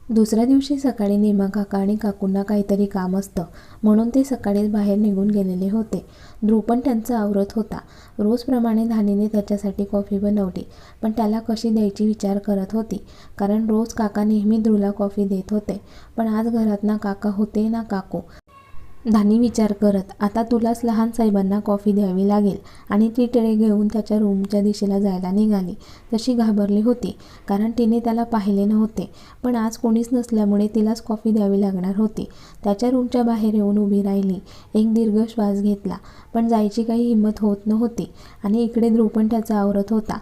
दुसऱ्या दिवशी सकाळी नेमा काका आणि काकूंना काहीतरी काम असतं म्हणून ते सकाळीच बाहेर निघून गेलेले होते. ध्रुव पण त्यांचं आवरत होता. रोजप्रमाणे धानीने त्याच्यासाठी कॉफी बनवली, पण त्याला कशी द्यायची विचार करत होती. कारण रोज काका नेहमी ध्रुवला कॉफी देत होते, पण आज घरात ना काका होते ना काकू. धानी विचार करत, आता तुलाच लहान साहेबांना कॉफी द्यावी लागेल. आणि ती ट्रे घेऊन त्याच्या रूमच्या दिशेला जायला निघाली. तशी घाबरली होती, कारण तिने त्याला पाहिले नव्हते, पण आज कोणीच नसल्यामुळे तिलाच कॉफी द्यावी लागणार होती. त्याच्या रूमच्या बाहेर येऊन उभी राहिली. एक दीर्घ श्वास घेतला, पण जायची काही हिंमत होत नव्हती. आणि इकडे ध्रुव पण त्याचा आवरत होता.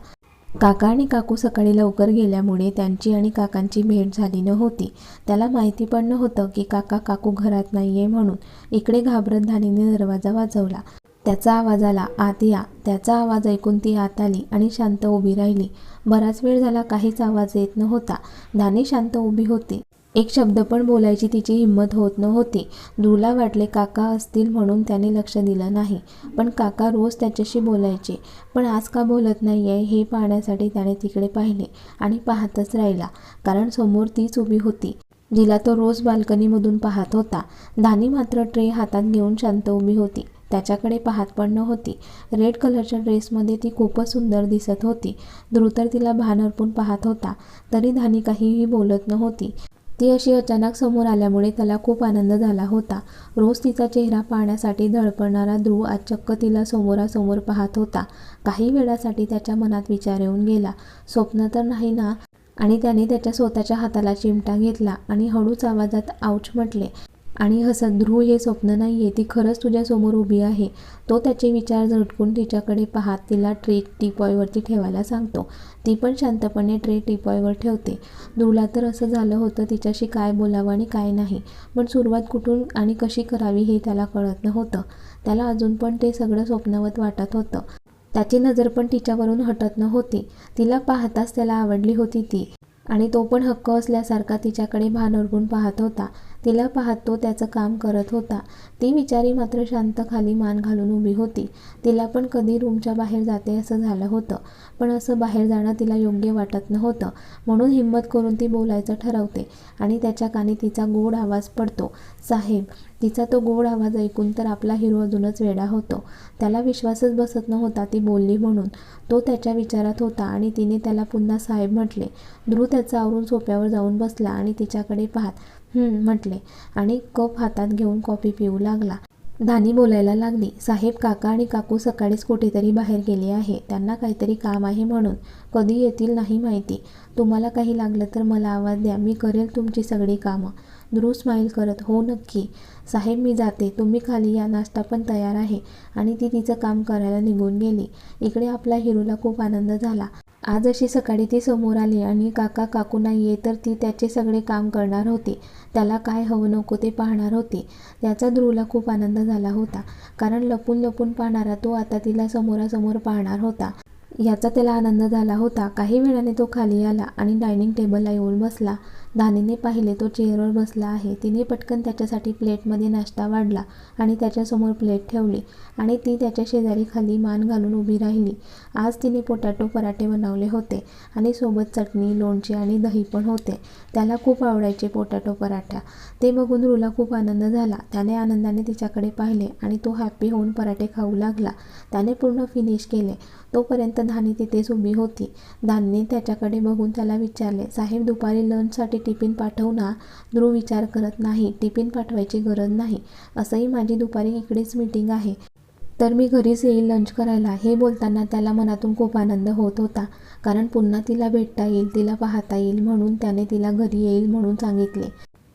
काका आणि काकू सकाळी लवकर गेल्यामुळे त्यांची आणि काकांची भेट झाली नव्हती. त्याला माहिती पण नव्हतं की काका काकू घरात नाहीये म्हणून. इकडे घाबरत धानीने दरवाजा वाजवला. त्याचा आवाज आला, आत या. त्याचा आवाज ऐकून ती आत आली आणि शांत उभी राहिली. बराच वेळ झाला काहीच आवाज येत नव्हता. धानी शांत उभी होती. एक शब्द पण बोलायची तिची हिंमत होत नव्हती. ध्रुवला वाटले काका असतील म्हणून त्याने लक्ष दिलं नाही, पण काका रोज त्याच्याशी बोलायचे. पण आज का बोलत नाहीये हे पाहण्यासाठी त्याने तिकडे पाहिले आणि पाहतच राहिला, कारण समोर तीच उभी होती जिला तो रोज बाल्कनीमधून पाहत होता. धानी मात्र ट्रे हातात घेऊन शांत उभी होती. त्याच्याकडे पाहत पण नव्हती. रेड कलरच्या ड्रेसमध्ये ती खूपच सुंदर दिसत होती. ध्रुव तर तिला भान हरपून पाहत होता, तरी धानी काहीही बोलत नव्हती. ती अशी अचानक समोर आल्यामुळे त्याला खूप आनंद झाला होता. रोज तिचा चेहरा पाहण्यासाठी धडपडणारा ध्रुव आज चक्क तिला समोरासमोर पाहत होता. काही वेळासाठी त्याच्या मनात विचार येऊन गेला, स्वप्न तर नाही ना. आणि त्याने त्याच्या स्वतःच्या हाताला चिमटा घेतला आणि हळूच आवाजात आऊच म्हटले आणि हसत, ध्रुव हे स्वप्न नाहीये, ती खरंच तुझ्यासमोर उभी आहे. तो त्याचे विचार झटकून तिच्याकडे पाहत तिला ट्रे टीपॉयवरती ठेवायला सांगतो. ती पण शांतपणे ट्रे टीपॉयवर ठेवते. ध्रुवला तर असं झालं होतं तिच्याशी काय बोलावं आणि काय नाही, पण सुरुवात कुठून आणि कशी करावी हे त्याला कळत नव्हतं. त्याला अजून पण ते सगळं स्वप्नवत वाटत होतं. त्याची नजर पण तिच्यावरून हटत नव्हती. तिला पाहताच त्याला आवडली होती ती, आणि तो पण हक्क असल्यासारखा तिच्याकडे भान हरपून पाहत होता. तिला पाहत तो त्याचं काम करत होता. ती बिचारी मात्र शांत खाली मान घालून उभी होती. तिला पण कधी रूमच्या बाहेर जाते असं झालं होतं, पण असं बाहेर जाणं तिला योग्य वाटत नव्हतं. म्हणून हिंमत करून ती बोलायचं ठरवते आणि त्याच्या कानी तिचा गोड आवाज पडतो, साहेब. तिचा तो गोड आवाज ऐकून तर आपला हिरो अजूनच वेडा होतो. त्याला विश्वासच बसत नव्हता ती बोलली म्हणून. तो त्याच्या विचारात होता आणि तिने त्याला पुन्हा साहेब म्हटले. ध्रुव त्याचा आवरून सोफ्यावर जाऊन बसला आणि तिच्याकडे पाहत म्हटले आणि कप हातात घेऊन कॉफी पिऊ लागला. धानी बोलायला लागली, साहेब, काका आणि काकू सकाळीच कुठेतरी बाहेर गेले आहे. त्यांना काहीतरी काम आहे म्हणून. कधी येतील नाही माहिती. तुम्हाला काही लागलं तर मला आवाज द्या, मी करेल तुमची सगळी कामं. ध्रुव स्माईल करत, हो नक्की साहेब, मी जाते, तुम्ही खाली या, नाश्ता पण तयार आहे. आणि ती तिचं काम करायला निघून गेली. इकडे आपल्या हिरोला खूप आनंद झाला. आज अशी सकाळी ती समोर आली आणि काका काकू नाहीये तर ती त्याचे सगळे काम करणार होती. त्याला काय हवं नको ते पाहणार होती. त्याचा ध्रुवला खूप आनंद झाला होता, कारण लपून लपून पाहणारा तो आता तिला समोरासमोर पाहणार होता याचा त्याला आनंद झाला होता. काही वेळाने तो खाली आला आणि डायनिंग टेबलला येऊन बसला. धानीने पाहिले तो चेअरवर बसला आहे. तिने पटकन त्याच्यासाठी प्लेटमध्ये नाश्ता वाढला आणि त्याच्यासमोर प्लेट ठेवली आणि ती त्याच्या शेजारी खाली मान घालून उभी राहिली. आज तिने पोटॅटो पराठे बनवले होते आणि सोबत चटणी, लोणचे आणि दही पण होते. त्याला खूप आवडायचे पोटॅटो पराठा. ते बघून ध्रुवला खूप आनंद झाला. त्याने आनंदाने तिच्याकडे पाहिले आणि तो हॅप्पी होऊन पराठे खाऊ लागला. त्याने पूर्ण फिनिश केले. तोपर्यंत धानी तिथेच उभी होती. धानीने त्याच्याकडे बघून त्याला विचारले, साहेब, दुपारी लंचसाठी टिफिन पाठवू ना. ध्रुव विचार करत, नाही, टिफिन पाठवायची गरज नाही. असंही माझी दुपारी इकडेच मीटिंग आहे, तर मी घरीच येईल लंच करायला. हे बोलताना त्याला मनातून खूप आनंद होत होता, कारण पुन्हा तिला भेटता येईल, तिला पाहता येईल म्हणून त्याने तिला घरी येईल म्हणून सांगितले.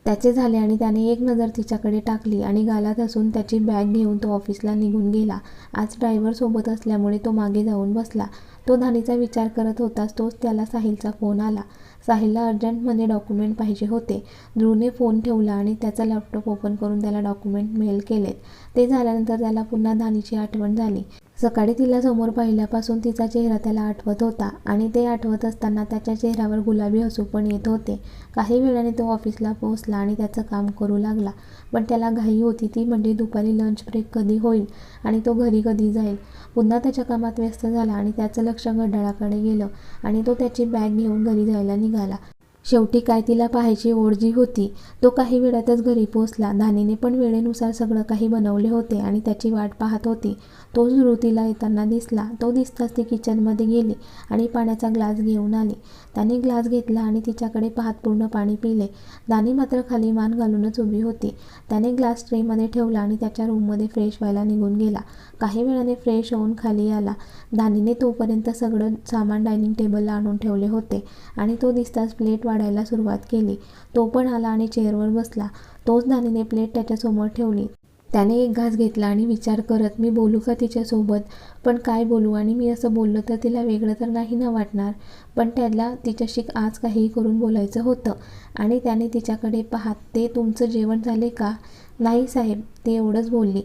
त्याचे झाले आणि त्याने एक नजर तिच्याकडे टाकली आणि गालात हसून त्याची बॅग घेऊन तो ऑफिसला निघून गेला. आज ड्रायव्हर सोबत असल्यामुळे तो मागे जाऊन बसला. तो धानीचा विचार करत होताच तोच त्याला साहिलचा फोन आला. साहिलला अर्जंटमध्ये डॉक्युमेंट पाहिजे होते. ध्रुवने फोन ठेवला आणि त्याचा लॅपटॉप ओपन करून त्याला डॉक्युमेंट मेल केलेत. ते झाल्यानंतर त्याला पुन्हा धानीची आठवण झाली. सकाळी तिला समोर पाहिल्यापासून तिचा चेहरा त्याला आठवत होता आणि ते आठवत असताना त्याच्या चेहऱ्यावर गुलाबी हसू पण येत होते. काही वेळाने तो ऑफिसला पोहोचला आणि त्याचं काम करू लागला, पण त्याला घाई होती, ती म्हणजे दुपारी लंच ब्रेक कधी होईल आणि तो घरी कधी जाईल. पुन्हा त्याच्या कामात व्यस्त झाला आणि त्याचं लक्ष घड्याळाकडे गेलं आणि तो त्याची बॅग घेऊन घरी जायला निघाला. शेवटी काय तिला पाहायची ओढ जी होती तो काही वेळातच घरी पोचला. धानीने पण वेळेनुसार सगळं काही बनवले होते आणि त्याची वाट पाहत होती. तोच ध्रुव तिला येताना दिसला. तो दिसताच ती किचनमध्ये गेली आणि पाण्याचा ग्लास घेऊन आली. त्याने ग्लास घेतला आणि तिच्याकडे पाहत पूर्ण पाणी पिले. धानी मात्र खाली मान घालूनच उभी होती. त्याने ग्लास ट्रेमध्ये ठेवला आणि त्याच्या रूममध्ये फ्रेश व्हायला निघून गेला. काही वेळाने फ्रेश होऊन खाली आला. धानीने तोपर्यंत सगळं सामान डायनिंग टेबलला आणून ठेवले होते आणि तो दिसताच प्लेट वाढायला सुरुवात केली. तो पण आला आणि चेअरवर बसला. तोच धानीने प्लेट त्याच्यासमोर ठेवली. त्याने एक घास घेतला आणि विचार करत, मी बोलू का तिच्यासोबत? पण काय बोलू? आणि मी असं बोललं तर तिला वेगळं तर नाही ना वाटणार? पण त्याला तिच्याशी आज काहीही करून बोलायचं होतं. आणि त्याने तिच्याकडे पाहत, ते तुमचं जेवण झाले का? नाही साहेब, ती एवढंच बोलली.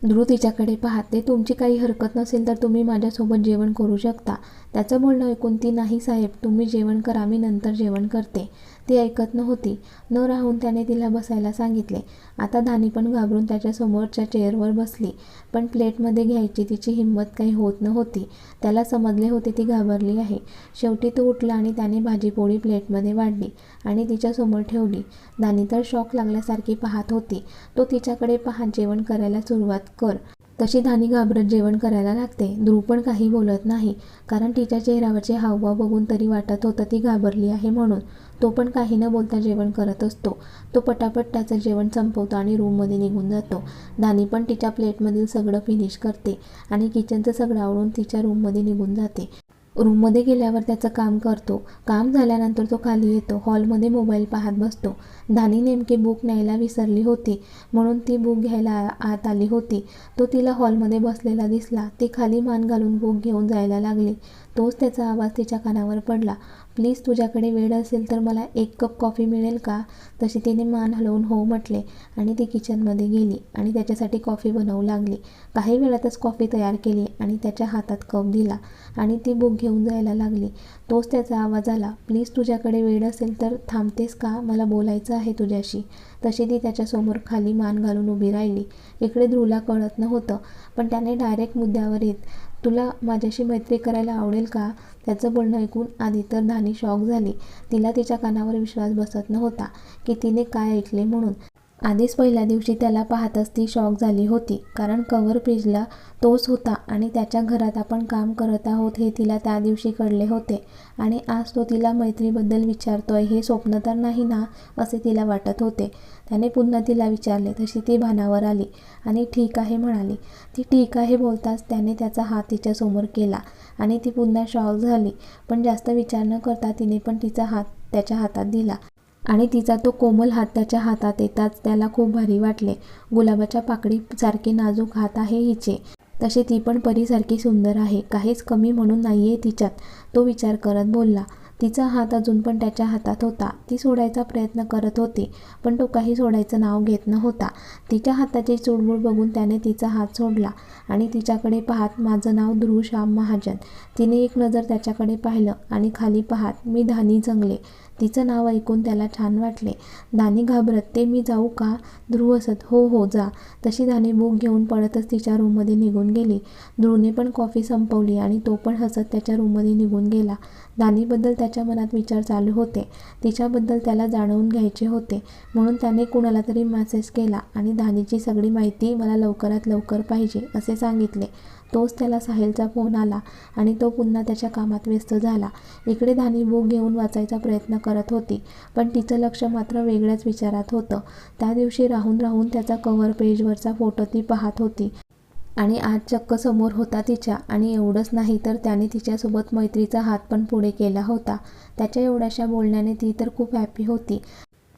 ध्रुव तिच्याकडे पाहते, तुमची काही हरकत नसेल तर तुम्ही माझ्यासोबत जेवण करू शकता. त्याचं बोलणं ऐकून ती, नाही साहेब, तुम्ही जेवण करा, मी नंतर जेवण करते. ती ऐकत नव्हती. न राहून त्याने तिला बसायला सांगितले. आता धानी पण घाबरून त्याच्या समोरच्या चेअरवर बसली. पण प्लेटमध्ये घ्यायची तिची हिंमत काही होत नव्हती. त्याला समजले होते ती घाबरली आहे. शेवटी तो उठला आणि त्याने भाजीपोळी प्लेटमध्ये वाढली आणि तिच्यासमोर ठेवली. धानी तर शॉक लागल्यासारखी पाहत होती. तो तिच्याकडे पाहत, जेवण करायला सुरुवात कर. तशी धानी घाबरत जेवण करायला लागते. ध्रुव पण काही बोलत नाही, कारण तिच्या चेहऱ्यावरचे हावभाव बघून तरी वाटत होतं ती घाबरली आहे म्हणून. तो पण काही न बोलता जेवण करत असतो. तो पटापट त्याचं जेवण संपवतो आणि रूममध्ये निघून जातो. धानी पण तिच्या प्लेटमधील सगळं फिनिश करते आणि किचनचं सगळं आवरून तिच्या रूममध्ये निघून जाते. रूममध्ये गेल्यावर त्याचं काम करतो. काम झाल्यानंतर तो खाली येतो. हॉलमध्ये मोबाईल पाहत बसतो. धानी नेमकी बुक न्यायला विसरली होती म्हणून ती बुक घ्यायला आत आली होती. तो तिला हॉलमध्ये बसलेला दिसला. ती खाली मान घालून बुक घेऊन जायला लागली. तोच त्याचा आवाज तिच्या कानावर पडला, प्लीज तुझ्याकडे वेळ असेल तर मला 1 कप कॉफी मिळेल का? तशी तिने मान हलवून हो म्हटले आणि ती किचनमध्ये गेली आणि त्याच्यासाठी कॉफी बनवू लागली. काही वेळातच कॉफी तयार केली आणि त्याच्या हातात कप दिला आणि ती बुक घेऊन जायला लागली. तोच त्याचा आवाज आला, प्लीज तुझ्याकडे वेळ असेल तर थांबतेस का? मला बोलायचं आहे तुझ्याशी. तशी ती त्याच्यासमोर खाली मान घालून उभी राहिली. इकडे ध्रुवला कळत नव्हतं, पण त्याने डायरेक्ट मुद्द्यावर येत, तुला माझ्याशी मैत्री करायला आवडेल का? त्याचं बोलणं ऐकून आधी तर धानी शॉक झाली. तिला तिच्या कानावर विश्वास बसत नव्हता की तिने काय ऐकले म्हणून. आधीच पहिल्या दिवशी त्याला पाहताच ती शॉक झाली होती, कारण कव्हर पेजला तोच होता आणि त्याच्या घरात आपण काम करत आहोत हे तिला त्या दिवशी कळले होते. आणि आज तो तिला मैत्रीबद्दल विचारतोय हे स्वप्न तर नाही ना, असे तिला वाटत होते. त्याने पुन्हा तिला विचारले. तशी ती भानावर आली आणि ठीक आहे म्हणाली. ती ठीक आहे बोलताच त्याने त्याचा हात तिच्यासमोर केला आणि ती पुन्हा शॉक झाली. पण जास्त विचार न करता तिने पण तिचा हात त्याच्या हातात दिला आणि तिचा तो कोमल हात त्याच्या हातात येताच त्याला खूप भारी वाटले. गुलाबाच्या पाकळीसारखे नाजूक हात आहे हिचे. तशी ती पण परीसारखी सुंदर आहे, काहीच कमी म्हणून नाहीये तिच्यात, तो विचार करत बोलला. तिचा हात अजून पण त्याच्या हातात होता. ती सोडायचा प्रयत्न करत होती, पण तो काही सोडायचं नाव घेत नव्हता. तिच्या हाताची चुळबुळ बघून त्याने तिचा हात सोडला आणि तिच्याकडे पाहत, माझं नाव ध्रुव श्याम महाजन. तिने एक नजर त्याच्याकडे पाहिलं आणि खाली पाहत, मी धानी जंगले. तिचं नाव ऐकून त्याला छान वाटले. धानी घाबरत, ते मी जाऊ का? ध्रुव हसत, हो हो जा. तशी धानी बुक घेऊन पळतच तिच्या रूममध्ये निघून गेली. ध्रुवने पण कॉफी संपवली आणि तो पण हसत त्याच्या रूममध्ये निघून गेला. धानीबद्दल त्याच्या मनात विचार चालू होते. तिच्याबद्दल त्याला जाणून घ्यायचे होते म्हणून त्याने कुणाला तरी मेसेज केला आणि धानीची सगळी माहिती मला लवकरात लवकर पाहिजे असे सांगितले. तोच त्याला साहिलचा फोन आला आणि तो पुन्हा त्याच्या कामात व्यस्त झाला. इकडे धानी बुक घेऊन वाचायचा प्रयत्न करत होती, पण तिचं लक्ष मात्र वेगळ्याच विचारात होतं. त्या दिवशी राहून राहून त्याचा कव्हर पेजवरचा फोटो ती पाहत होती आणि आज चक्क समोर होता तिच्या. आणि एवढंच नाही तर त्याने तिच्यासोबत मैत्रीचा हात पण पुढे केला होता. त्याच्या एवढ्याशा बोलण्याने ती तर खूप हॅपी होती.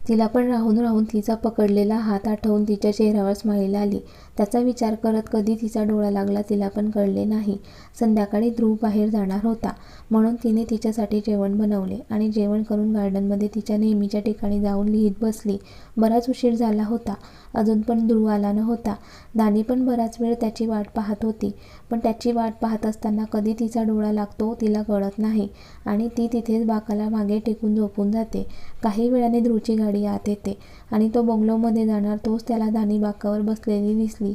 तिला पण राहून राहून तिचा पकडलेला हात आठवून तिच्या चेहऱ्यावर स्माईल आली. त्याचा विचार करत कधी तिचा डोळा लागला तिला पण कळले नाही. संध्याकाळी ध्रुव बाहेर जाणार होता म्हणून तिने तिच्यासाठी जेवण बनवले आणि जेवण करून गार्डनमध्ये तिच्या नेहमीच्या ठिकाणी जाऊन लिहित बसली. बराच उशीर झाला होता, अजून पण ध्रुव आला नव्हता. धानी पण बराच वेळ त्याची वाट पाहत होती, पण त्याची वाट पाहत असताना कधी तिचा डोळा लागतो तिला कळत नाही आणि ती तिथेच बाकाला मागे टेकून झोपून जाते. काही वेळाने ध्रुवची गाडी आत येते आणि तो बंगलोमध्ये जाणार तोच त्याला धानी बाकावर बसलेली दिसली.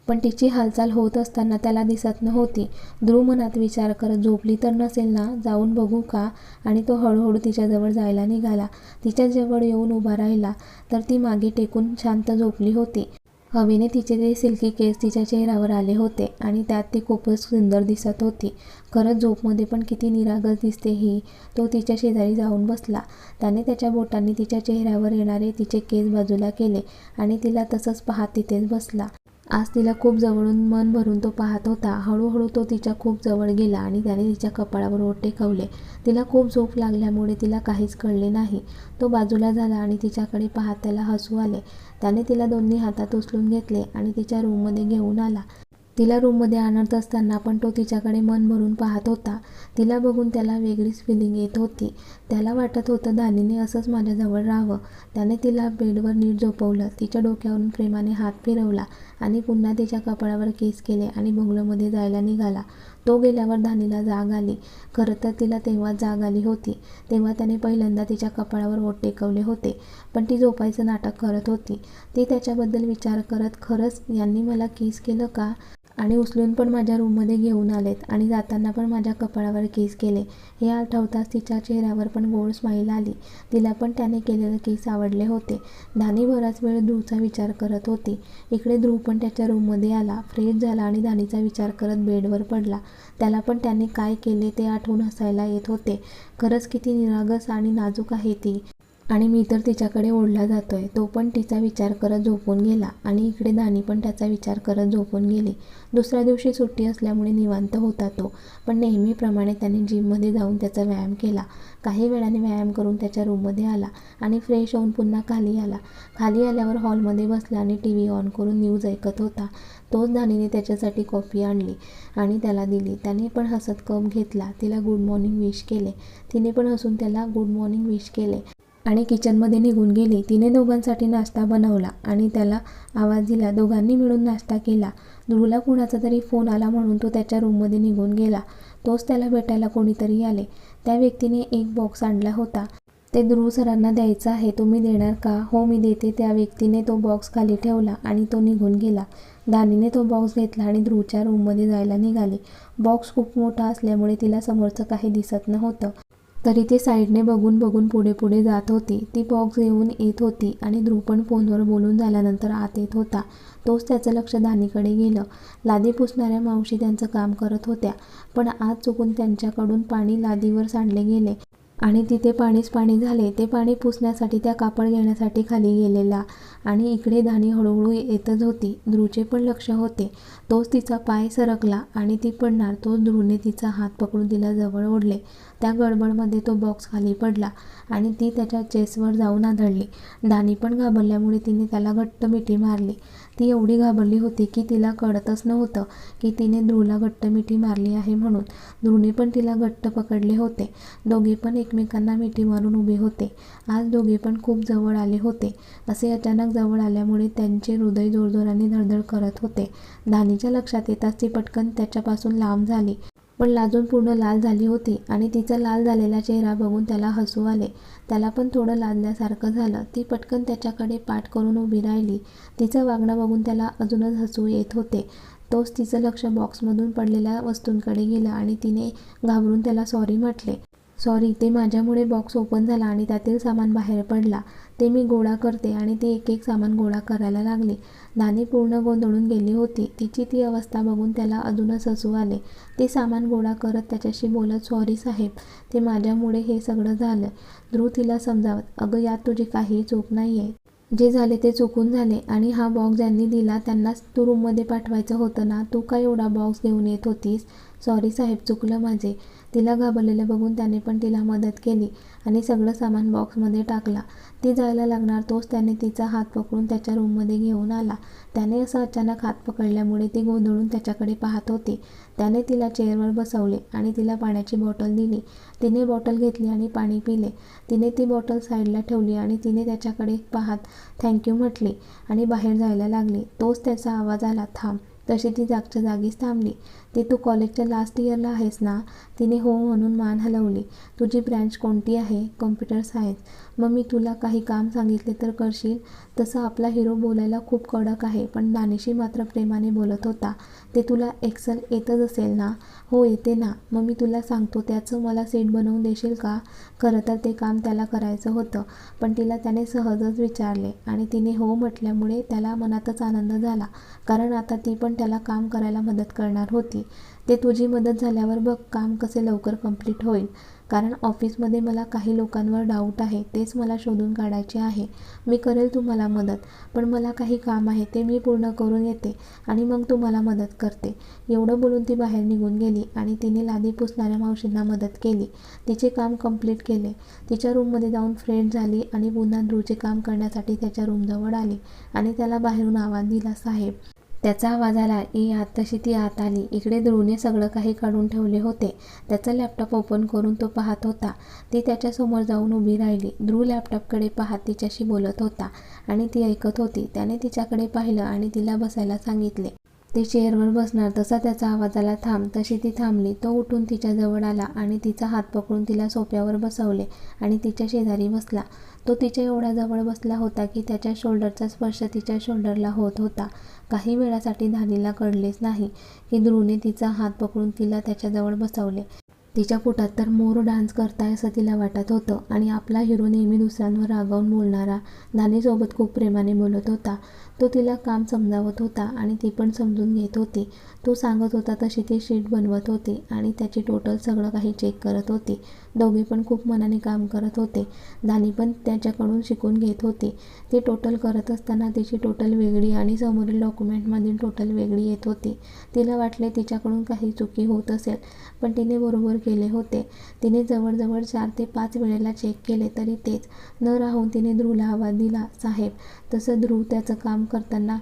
पण तिची हालचाल होत असताना त्याला दिसत नव्हती. ध्रुव मनात विचार करत झोपली तर नसेल ना, जाऊन बघू का, आणि तो हळूहळू तिच्याजवळ जायला निघाला. तिच्याजवळ येऊन उभा राहिला तर ती मागे टेकून शांत झोपली होती. हवेने तिचे ते सिल्की केस तिच्या चेहऱ्यावर आले होते आणि त्यात ती खूपच सुंदर दिसत होती. खरंच झोपमध्ये पण किती निरागस दिसते ही. तो तिच्या शेजारी जाऊन बसला. त्याने त्याच्या बोटांनी तिच्या चेहऱ्यावर येणारे तिचे केस बाजूला केले आणि तिला तसंच पाहत तिथेच बसला. आज तिला खूप जवळून मन भरून तो पाहत होता. हळूहळू तो तिच्या खूप जवळ गेला आणि त्याने तिच्या कपाळावर ओठ टेकवले. तिला खूप झोप लागल्यामुळे तिला काहीच कळले नाही. तो बाजूला झाला आणि तिच्याकडे पाहत त्याला हसू आले. त्याने तिला दोन्ही हातात उचलून घेतले आणि तिच्या रूममध्ये घेऊन आला. तिला रूममध्ये आणत असताना पण तो तिच्याकडे मन भरून पाहत होता. तिला बघून त्याला वेगळीच फिलिंग येत होती. त्याला वाटत होतं दानीने असंच माझ्याजवळ राहावं. त्याने तिला बेडवर नीट झोपवलं. तिच्या डोक्यावरून प्रेमाने हात फिरवला आणि पुन्हा तिच्या कपाळावर किस केले आणि बंगलोमध्ये जायला निघाला. तो गेल्यावर दानीला जाग आली. खरं तर तिला तेव्हाच जाग आली होती. तेव्हा त्याने पहिल्यांदा तिच्या कपाळावर ओठ टेकवले होते. पण ती झोपायचं नाटक करत होती. ती त्याच्याबद्दल विचार करत, खरंच यांनी मला किस केलं का, आणि उचलून पण माझ्या रूममध्ये घेऊन आलेत आणि जाताना पण माझ्या कपाळावर किस केले. हे आठवताच तिच्या चेहऱ्यावर पण गोड स्माईल आली. तिला पण त्याने केलेलं किस आवडले होते. दानी बराच वेळ ध्रुवचा विचार करत होती. इकडे ध्रुव पण त्याच्या रूममध्ये आला, फ्रेश झाला आणि दानीचा विचार करत बेडवर पडला. त्याला पण त्याने काय केले ते आठवून हसायला येत होते. खरंच किती निरागस आणि नाजूक आहे ती, आणि मी तर तिच्याकडे ओढला जातोय. तो पण तिचा विचार करत झोपून गेला आणि इकडे दानी पण त्याचा विचार करत झोपून गेली. दुसऱ्या दिवशी सुट्टी असल्यामुळे निवांत होता तो. पण नेहमीप्रमाणे त्याने जिममध्ये जाऊन त्याचा व्यायाम केला. काही वेळाने व्यायाम करून त्याच्या रूममध्ये आला आणि फ्रेश होऊन पुन्हा खाली आला. खाली आल्यावर हॉलमध्ये बसला आणि टीव्ही ऑन करून न्यूज ऐकत होता. तोच दानीने त्याच्यासाठी कॉफी आणली आणि त्याला दिली. त्याने पण हसत कप घेतला. तिला गुड मॉर्निंग विश केले. तिने पण हसून त्याला गुड मॉर्निंग विश केले आणि किचनमध्ये निघून गेली. तिने दोघांसाठी नाश्ता बनवला आणि त्याला आवाज दिला. दोघांनी मिळून नाश्ता केला. ध्रुवला कुणाचा तरी फोन आला म्हणून तो त्याच्या रूममध्ये निघून गेला. तोच त्याला भेटायला कोणीतरी आले. त्या व्यक्तीने एक बॉक्स आणला होता. ते ध्रुव सरांना द्यायचं आहे, तुम्ही देणार का? हो मी देते. त्या व्यक्तीने तो बॉक्स खाली ठेवला आणि तो निघून गेला. दानीने तो बॉक्स घेतला आणि ध्रुवच्या रूममध्ये जायला निघाली. बॉक्स खूप मोठा असल्यामुळे तिला समोरचं काही दिसत नव्हतं. तरी ती साईडने बघून बघून पुढे पुढे जात होती. ती बॉक्स घेऊन येत होती आणि ध्रुव पण फोनवर बोलून झाल्यानंतर आत येत होता. तोच त्याचं लक्ष दानीकडे गेलं. लादी पुसणाऱ्या मावशी त्यांचं काम करत होत्या. पण आज चुकून त्यांच्याकडून पाणी लादीवर सांडले गेले आणि तिथे पाणीच पाणी झाले. ते पाणी पुसण्यासाठी त्या कापड घेण्यासाठी खाली गेलेला आणि इकडे दानी हळूहळू येतच होती. ध्रुवचे पण लक्ष होते. तोच तिचा पाय सरकला आणि ती पडणार. तोच ध्रुवने तिचा हात पकडून तिला जवळ ओढले. त्या गडबडमध्ये तो बॉक्स खाली पडला आणि ती त्याच्या चेस्टवर जाऊन आदळली. दानी पण घाबरल्यामुळे तिने त्याला घट्ट मिठी मारली. ती एवढी घाबरली होती की तिला कळतच नव्हतं की तिने ध्रुवला घट्ट मिठी मारली आहे म्हणून. ध्रुवने पण तिला घट्ट पकडले होते. दोघे पण एकमेकांना मिठी मारून उभे होते. आज दोघे पण खूप जवळ आले होते. असे अचानक जवळ आल्यामुळे त्यांचे हृदय जोरजोराने धडधड करत होते. दानीच्या लक्षात येताच ती पटकन त्याच्यापासून लांब झाली. पण लाजून पूर्ण लाल झाली होती आणि तिचा लाल झालेला चेहरा बघून त्याला हसू आले. त्याला पण थोडं लाजल्यासारखं झालं. ती पटकन त्याच्याकडे पाठ करून उभी राहिली. तिचं वागणं बघून त्याला अजूनच हसू येत होते. तोच तिचं लक्ष बॉक्समधून पडलेल्या वस्तूंकडे गेलं आणि तिने घाबरून त्याला सॉरी म्हटले. सॉरी, ते माझ्यामुळे बॉक्स ओपन झाला आणि त्यातील सामान बाहेर पडला. ते मी गोळा करते. आणि ती एक एक सामान गोळा करायला लागली. दानी पूर्ण गोंधळून गेली होती. तिची ती अवस्था बघून त्याला अजूनच हसू आले. ते सामान गोळा करत त्याच्याशी बोलत, सॉरी साहेब, ते माझ्यामुळे हे सगळं झालं. ध्रुव तिला समजावत, अगं यात तुझी काहीही चूक नाही आहे. जे झाले ते चुकून झाले आणि हा बॉक्स ज्यांनी दिला त्यांनाच तू रूममध्ये पाठवायचं होतं ना. तू काय एवढा बॉक्स घेऊन येत होतीस? सॉरी साहेब, चुकलं माझे. तिला घाबरलेलं बघून त्याने पण तिला मदत केली आणि सगळं सामान बॉक्समध्ये टाकला. ती जायला लागणार तोच त्याने तिचा हात पकडून त्याच्या रूममध्ये घेऊन आला. त्याने असं अचानक हात पकडल्यामुळे ती गोंधळून त्याच्याकडे पाहत होती. त्याने तिला चेअरवर बसवले आणि तिला पाण्याची बॉटल दिली. तिने बॉटल घेतली आणि पाणी पिले. तिने ती बॉटल साईडला ठेवली आणि तिने त्याच्याकडे पाहत थँक्यू म्हटली आणि बाहेर जायला लागली. तोच त्याचा आवाज आला, थांब. तशी ती जागच्या जागीच थांबली. "ते तू कॉलेजच्या लास्ट इयरला आहेस ना?" तिने हो म्हणून मान हलवली. "तुझी ब्रँच कोणती आहे?" "Computer science." "मग मी तुला काही काम सांगितले तर करशील?" तसा आपला हिरो बोलायला खूप कडक आहे, पण दानिशी मात्र प्रेमाने बोलत होता. "ते तुला एक्सेल येतच असेल ना?" "हो येते ना." "मग मी तुला सांगतो त्याचं मला सीट बनवून देशील का?" खरं तर ते काम त्याला करायचं होतं, पण तिला त्याने सहजच विचारले आणि तिने हो म्हटल्यामुळे त्याला मनातच आनंद झाला, कारण आता ती पण त्याला काम करायला मदत करणार होती. "ते तुझी मदत झाल्यावर बघ काम कसे लवकर कंप्लीट होईल, कारण ऑफिसमध्ये मला काही लोकांवर डाऊट आहे, तेच मला शोधून काढायचे आहे. मी करेल तुम्हाला मदत, पण मला काही काम आहे ते मी पूर्ण करून येते आणि मग तुम्हाला मदत करते." एवढं बोलून ती बाहेर निघून गेली आणि तिने लादी पुसणाऱ्या मावशींना मदत केली. तिचे काम कंप्लीट केले. तिच्या रूममध्ये जाऊन फ्रेश झाली आणि पुन्हा ध्रुवचे काम करण्यासाठी त्याच्या रूमजवळ आली आणि त्याला बाहेरून आवाज दिला, "साहेब." त्याचा आवाज आला, "ये आत." तशी ती आत आली. इकडे ध्रुवने सगळं काही काढून ठेवले होते. त्याचा लॅपटॉप ओपन करून तो पाहत होता. ती त्याच्यासमोर जाऊन उभी राहिली. ध्रुव लॅपटॉपकडे पाहत तिच्याशी बोलत होता आणि ती ऐकत होती. त्याने तिच्याकडे पाहिलं आणि तिला बसायला सांगितले. ती चेअरवर बसणार तसा त्याचा आवाज आला, "थांब." तशी ती थांबली. तो उठून तिच्या जवळ आला आणि तिचा हात पकडून तिला सोफ्यावर बसवले आणि तिच्या शेजारी बसला. तो तिच्या एवढ्या जवळ बसला होता की त्याच्या शोल्डरचा स्पर्श तिच्या शोल्डरला होत होता. काही वेळासाठी धानीला कळलेच नाही की ध्रुवने तिचा हात पकडून तिला त्याच्याजवळ बसवले. तिच्या पोटात तर मोर डान्स करताय असं तिला वाटत होतं आणि आपला हिरो नेहमी दुसऱ्यांवर रागावून बोलणारा धानीसोबत खूप प्रेमाने बोलत होता. तो तिला काम समजावत होता आणि ती पण समजून घेत होती. तो सांगत होता तशी ती शीट बनवत होती आणि त्याची टोटल सगळं काही चेक करत होती. दोघे पण खूप मनाने काम करत होते. धानी पण त्याच्याकडून शिकून घेत होती. ती टोटल करत असताना तिची टोटल वेगळी आणि समोरील डॉक्युमेंटमधील टोटल वेगळी येत होती. तिला वाटले तिच्याकडून काही चुकी होत असेल, पण तिने बरोबर केले होते. तिने जवळजवळ 4 ते 5 वेळेला चेक केले तरी तेच न राहून तिने ध्रुवला आवाज दिला, "साहेब." तसं ध्रुव त्याचं काम करताना,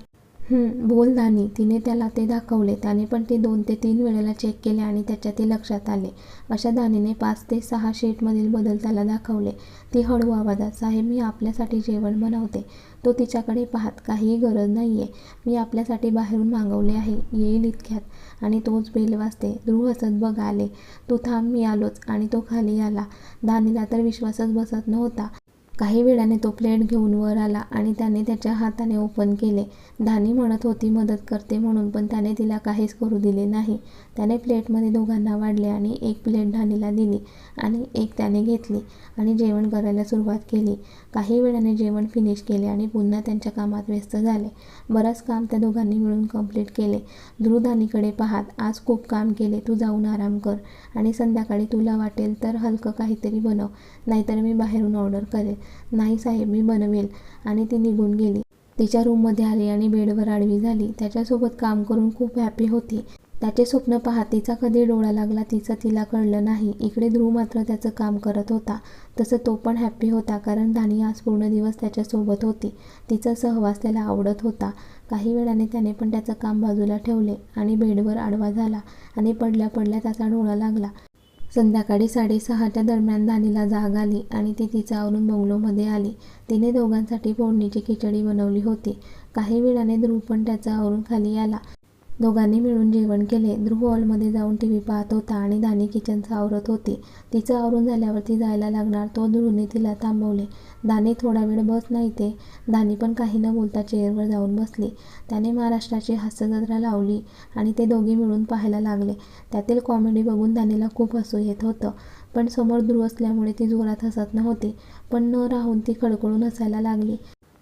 बोल धानी." तिने त्याला ते दाखवले. त्याने पण ते 2 ते 3 वेळेला चेक केले आणि त्याच्या ते लक्षात आले. अशा धानीने 5 ते 6 शीटमधील बदल त्याला दाखवले. ती हळू आवाजात, "साहेब मी आपल्यासाठी जेवण बनवते." तो तिच्याकडे पाहत, "काहीही गरज नाहीये. मी आपल्यासाठी बाहेरून मागवले आहे. येईल इतक्यात." आणि तोच बेल वाजते. ध्रुव हसत, "बघ आले." "तू थांब मी आलोच." आणि तो खाली आला. धानीला तर विश्वासच बसत नव्हता. काही वेळाने तो प्लेट घेऊन वर आला आणि त्याने त्याच्या हाताने ओपन केले. धानी म्हणत होती मदत करते म्हणून, पण त्याने तिला काहीच करू दिले नाही. त्याने प्लेटमध्ये दोघांना वाढले आणि एक प्लेट धानीला दिली आणि एक त्याने घेतली आणि जेवण करायला सुरुवात केली. काही वेळाने जेवण फिनिश केले आणि पुन्हा त्यांच्या कामात व्यस्त झाले. बरंच काम त्या दोघांनी मिळून कंप्लीट केले. ध्रुव धानीकडे पाहत, "आज खूप काम केले. तू जाऊन आराम कर आणि संध्याकाळी तुला वाटेल तर हलकं काहीतरी बनव, नाहीतर मी बाहेरून ऑर्डर करेन." "नाही साहेब मी बनवेल." आणि ती निघून गेली. तिच्या रूममध्ये आली आणि बेडवर आडवी झाली. त्याच्यासोबत काम करून खूप हॅपी होती. त्याचे स्वप्न पाहत तिचा कधी डोळा लागला तिचं तिला कळलं नाही. इकडे ध्रुव मात्र त्याचं काम करत होता. तसं तो पण हॅपी होता, कारण धानी आज पूर्ण दिवस त्याच्यासोबत होती. तिचा सहवास त्याला आवडत होता. काही वेळाने त्याने पण त्याचं काम बाजूला ठेवले आणि बेडवर आडवा झाला आणि पडल्या पडल्या त्याचा डोळा लागला. संध्याकाळी 6:30च्या दरम्यान धानीला जाग आली आणि ती तिचं आवरून बंगलोमध्ये आली. तिने दोघांसाठी फोडणीची खिचडी बनवली होती. काही वेळाने ध्रुव पण त्याचं आवरून खाली आला. दोघांनी मिळून जेवण केले. ध्रुव हॉलमध्ये जाऊन टीव्ही पाहत होता आणि धानी किचनचं आवरत होती. तिचं आवरून झाल्यावर ती जायला लागणार तो ध्रुवने तिला थांबवले. "धानी थोडा वेळ बस ना इथे." धानी पण काही न बोलता चेअरवर जाऊन बसली. त्याने महाराष्ट्राची हास्यजत्रा लावली आणि ते दोघे मिळून पाहायला लागले. त्यातील कॉमेडी बघून धानीला खूप हसू येत होतं, पण समोर ध्रुव असल्यामुळे ती जोरात हसत नव्हती. पण न राहून ती खडखडून हसायला लागली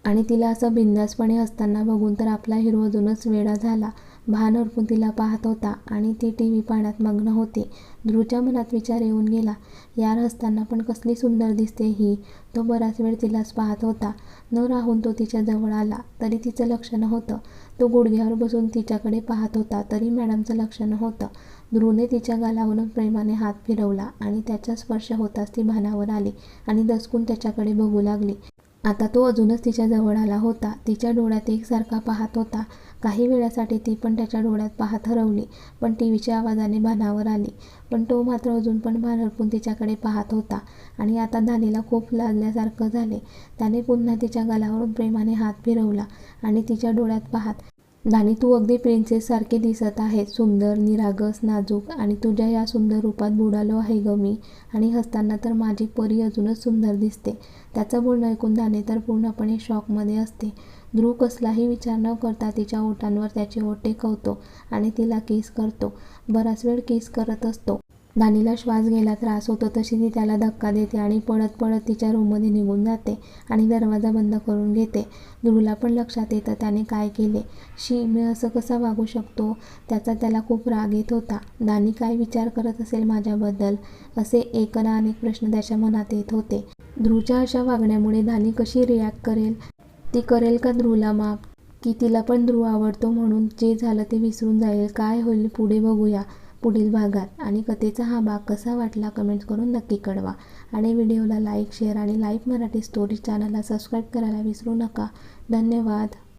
आणि तिला असं बिनधास्तपणे हसताना बघून तर आपला हिरो अजूनच वेडा झाला. भान हरपून तिला पाहत होता आणि ती टीव्ही पाहण्यात मग्न होती. ध्रुवच्या मनात विचार येऊन गेला, "यार हसताना पण कसली सुंदर दिसते ही." तो बराच वेळ तिलाच पाहत होता. न राहून तो तिच्या जवळ आला तरी तिचं लक्ष नव्हतं. तो गुडघ्यावर बसून तिच्याकडे पाहत होता तरी मॅडमचं लक्ष नव्हतं. ध्रुवने तिच्या गालावरून प्रेमाने हात फिरवला आणि त्याचा स्पर्श होताच ती भानावर आली आणि दचकून त्याच्याकडे बघू लागली. आता तो अजूनच तिच्या जवळ आला होता. तिच्या डोळ्यात एकसारखा पाहत होता. काही वेळासाठी ती पण त्याच्या डोळ्यात पाहत हरवली, पण टीव्हीच्या आवाजाने भानावर आली. पण तो मात्र अजून पण भान हरपून तिच्याकडे पाहत होता आणि आता धानीला खूप लाजल्यासारखं झाले. त्याने पुन्हा तिच्या गालावरून प्रेमाने हात फिरवला आणि तिच्या डोळ्यात पाहत, धानी, तू अगदी प्रिन्सेससारखे दिसत आहेस. सुंदर, निरागस, नाजूक आणि तुझ्या या सुंदर रूपात बुडालो आहे गं मी. आणि हसताना तर माझी परी अजूनच सुंदर दिसते. त्याचं बोलणं ऐकून धानी तर पूर्णपणे शॉकमध्ये असते. ध्रुव कसलाही विचार न करता तिच्या ओठांवर त्याचे ओठ टेकवतो आणि तिला किस करतो. बराच वेळ किस करत असतो. धानीला श्वास घ्यायला त्रास होतो तशी ती त्याला धक्का देते आणि पळत पळत तिच्या रूममध्ये निघून जाते आणि दरवाजा बंद करून घेते. ध्रुवला पण लक्षात येतं त्याने काय केले. शी, मी असं कसा वागू शकतो. त्याचा त्याला खूप राग येत होता. धानी काय विचार करत असेल माझ्याबद्दल, असे एक ना अनेक प्रश्न त्याच्या मनात येत होते. ध्रुवच्या अशा वागण्यामुळे धानी कशी रिॲक्ट करेल. ती करेल का ध्रुवला माफ, की तिला पण ध्रुव आवडतो म्हणून जे झालं ते विसरून जाईल. काय होईल पुढे बघूया पुढील भागात. आणि कथेचा हा भाग कसा वाटला कमेंट्स करून नक्की कळवा. आणि व्हिडिओला लाईक, शेअर आणि लाईव्ह मराठी स्टोरी चॅनलला सबस्क्राईब करायला विसरू नका. धन्यवाद.